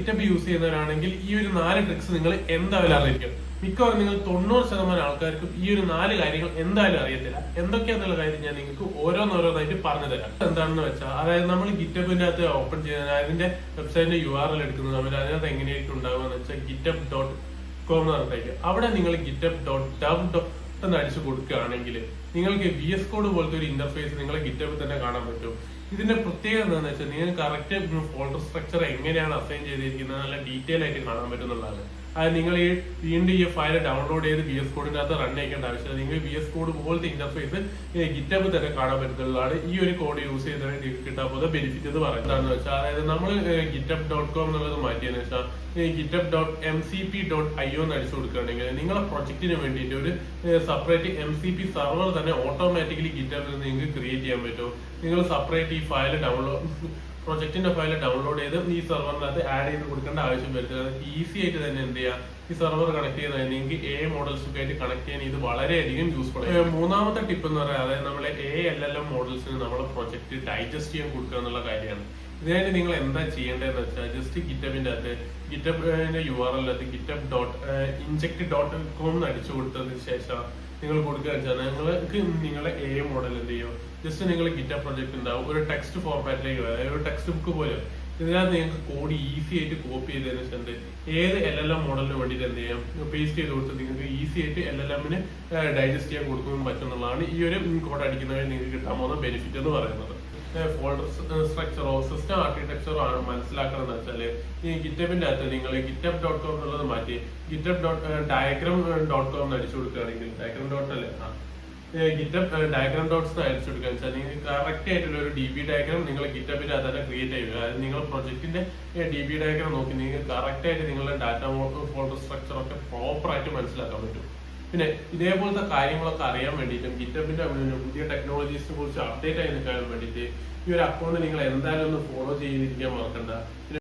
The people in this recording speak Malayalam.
ഗിറ്റപ്പ് യൂസ് ചെയ്യുന്നവരാണെങ്കിൽ ഈ ഒരു 4 ട്രിക്സ് നിങ്ങൾ എന്തായാലും അറിയിക്കും. മിക്കവാറും നിങ്ങൾ 90% ആൾക്കാർക്കും ഈ ഒരു 4 കാര്യങ്ങൾ എന്തായാലും അറിയത്തില്ല. എന്തൊക്കെയാന്നുള്ള കാര്യം ഞാൻ നിങ്ങൾക്ക് ഓരോന്നോരോന്നായിട്ട് പറഞ്ഞു തരാം. എന്താണെന്ന് വെച്ചാൽ, അതായത് നമ്മൾ ഗിറ്റപ്പിന്റെ അകത്ത് ഓപ്പൺ ചെയ്യുന്നത് അതിന്റെ വെബ്സൈറ്റിന്റെ URL എടുക്കുന്നത് നമ്മൾ അതിനകത്ത് എങ്ങനെയായിട്ട് ഉണ്ടാവുക എന്ന് വെച്ചാൽ github.com എന്ന് പറഞ്ഞിട്ട് അവിടെ നിങ്ങൾ github.dev എന്ന് അടിച്ചു കൊടുക്കുകയാണെങ്കിൽ നിങ്ങൾക്ക് VS കോഡ് പോലത്തെ ഒരു ഇന്റർഫേസ് നിങ്ങളെ ഗിറ്റപ്പിൽ തന്നെ കാണാൻ പറ്റും. ഇതിന്റെ പ്രത്യേകത എന്താണെന്ന് വെച്ചാൽ നിങ്ങൾക്ക് കറക്റ്റ് ഫോൾഡർ സ്ട്രക്ചർ എങ്ങനെയാണ് അസൈൻ ചെയ്തിരിക്കുന്നത് നല്ല ഡീറ്റെയിൽ ആയിട്ട് കാണാൻ പറ്റുന്നതാണ്. അത് നിങ്ങൾ വീണ്ടും ഈ ഫയൽ ഡൗൺലോഡ് ചെയ്ത് VS കോഡിന്റെ അകത്ത് റൺ ചെയ്യേണ്ട ആവശ്യമില്ല. നിങ്ങൾ VS കോഡ് പോലത്തെ ഇന്റർഫേസ് ഗിറ്റപ്പ് തന്നെ കാണാൻ പറ്റുന്നതാണ്. ഈ ഒരു കോഡ് യൂസ് ചെയ്താൽ നിങ്ങൾക്ക് കിട്ടാൻ പോകുന്ന ബെനിഫിറ്റ് എന്ന് പറയുന്നതാണെന്ന് വെച്ചാൽ, അതായത് നമ്മൾ github.com എന്നുള്ളത് മാറ്റിയെന്ന് വെച്ചാൽ github.mcp.io എന്ന് അടിച്ചു കൊടുക്കുകയാണെങ്കിൽ നിങ്ങളെ പ്രൊജക്ടിന് വേണ്ടിയിട്ട് ഒരു സെപ്പറേറ്റ് MCP സർവർ തന്നെ ഓട്ടോമാറ്റിക്കലി ഗിറ്റപ്പിൽ നിങ്ങൾക്ക് ക്രിയേറ്റ് ചെയ്യാൻ പറ്റും. നിങ്ങൾ സെപ്പറേറ്റ് ഈ ഫയൽ പ്രൊജക്ടിന്റെ ഫയൽ ഡൗൺലോഡ് ചെയ്ത് ഈ സെർവറിനകത്ത് ആഡ് ചെയ്ത് കൊടുക്കേണ്ട ആവശ്യം വരുന്നത് ഈസി ആയിട്ട് തന്നെ എന്ത് ചെയ്യാം, ഈ സെർവർ കണക്ട് ചെയ്ത് നിങ്ങൾക്ക് AI മോഡൽസ് ഒക്കെ ആയിട്ട് കണക്ട് ചെയ്യാൻ ഇത് വളരെയധികം യൂസ്ഫുൾ ആണ്. മൂന്നാമത്തെ ടിപ്പ് എന്ന് പറയുന്നത്, അതായത് നമ്മളെ LLM മോഡൽസിന് നമ്മളെ പ്രൊജക്ട് ഡൈജസ്റ്റ് ചെയ്യാൻ കൊടുക്കുക എന്നുള്ള കാര്യമാണ്. ഇതിനായിട്ട് നിങ്ങൾ എന്താ ചെയ്യേണ്ടതെന്ന് വെച്ചാൽ, ജസ്റ്റ് ഗിറ്റബിന്റെ അകത്ത് ഗിറ്റബിന്റെ URL github.inject.com എന്ന് അടിച്ചു കൊടുത്തതിന് ശേഷം നിങ്ങൾ കൊടുക്കുക വെച്ചാൽ നിങ്ങൾക്ക് നിങ്ങളെ AI മോഡൽ എന്ത് ചെയ്യും, ജസ്റ്റ് നിങ്ങൾ ഗിറ്റബ് പ്രൊജക്ട് ഉണ്ടാവും ഒരു ടെക്സ്റ്റ് ഫോർമാറ്റിലേക്ക് വരാം, ഒരു ടെക്സ്റ്റ് ബുക്ക് പോലെ. ഇതിനകത്ത് നിങ്ങൾക്ക് കോഡ് ഈസി ആയിട്ട് കോപ്പി ചെയ്തതിന് ശേഷം ഏത് LLM മോഡലിന് വേണ്ടിയിട്ട് എന്ത് ചെയ്യാം, പേസ്റ്റ് ചെയ്ത് കൊടുത്ത് നിങ്ങൾക്ക് ഈസി ആയിട്ട് LLM-ന് ഡൈജസ്റ്റ് ചെയ്യാൻ കൊടുക്കാൻ പറ്റുന്നതാണ് ഈ ഒരു കോഡ് അടിക്കുന്നവരെ നിങ്ങൾക്ക് കിട്ടാൻ പോകുന്ന ബെനിഫിറ്റ് എന്ന് പറയുന്നത്. ഫോൾഡർ സ്ട്രക്ചറോ സിസ്റ്റം ആർക്കിടെക്ചറോ ആണ് മനസ്സിലാക്കണമെന്ന് വെച്ചാൽ, ഈ ഗിറ്റബിന്റെ അകത്ത് നിങ്ങൾ github.com എന്നുള്ളത് മാറ്റി github.diagram.com എന്ന് അടിച്ചു കൊടുക്കുകയാണെങ്കിൽ ഗിറ്റബ് ഡോട്ട്സ് അടിച്ചു കൊടുക്കുക വെച്ചാൽ നിങ്ങൾക്ക് കറക്റ്റ് ആയിട്ടുള്ള ഒരു DB ഡയഗ്രാം നിങ്ങൾ ഗിറ്റബിന്റെ അകത്ത് ക്രിയേറ്റ് ചെയ്യുക. അതായത് നിങ്ങൾ പ്രൊജക്ടിന്റെ DB ഡയഗ്രാം നോക്കി നിങ്ങൾക്ക് കറക്റ്റ് ആയിട്ട് നിങ്ങളുടെ ഡാറ്റ ഫോൾഡർ സ്ട്രക്ചർ ഒക്കെ പ്രോപ്പർ ആയിട്ട് മനസ്സിലാക്കാൻ പറ്റും. പിന്നെ ഇതേപോലത്തെ കാര്യങ്ങളൊക്കെ അറിയാൻ വേണ്ടിയിട്ടും ഗിറ്റബിന്റെ പുതിയ ടെക്നോളജീസിനെ കുറിച്ച് അപ്ഡേറ്റ് ആയി നിൽക്കാൻ വേണ്ടിയിട്ട് ഈ ഒരു അക്കൗണ്ട് നിങ്ങൾ എന്തായാലും ഒന്ന് ഫോളോ ചെയ്തിരിക്കാൻ മറക്കണ്ട.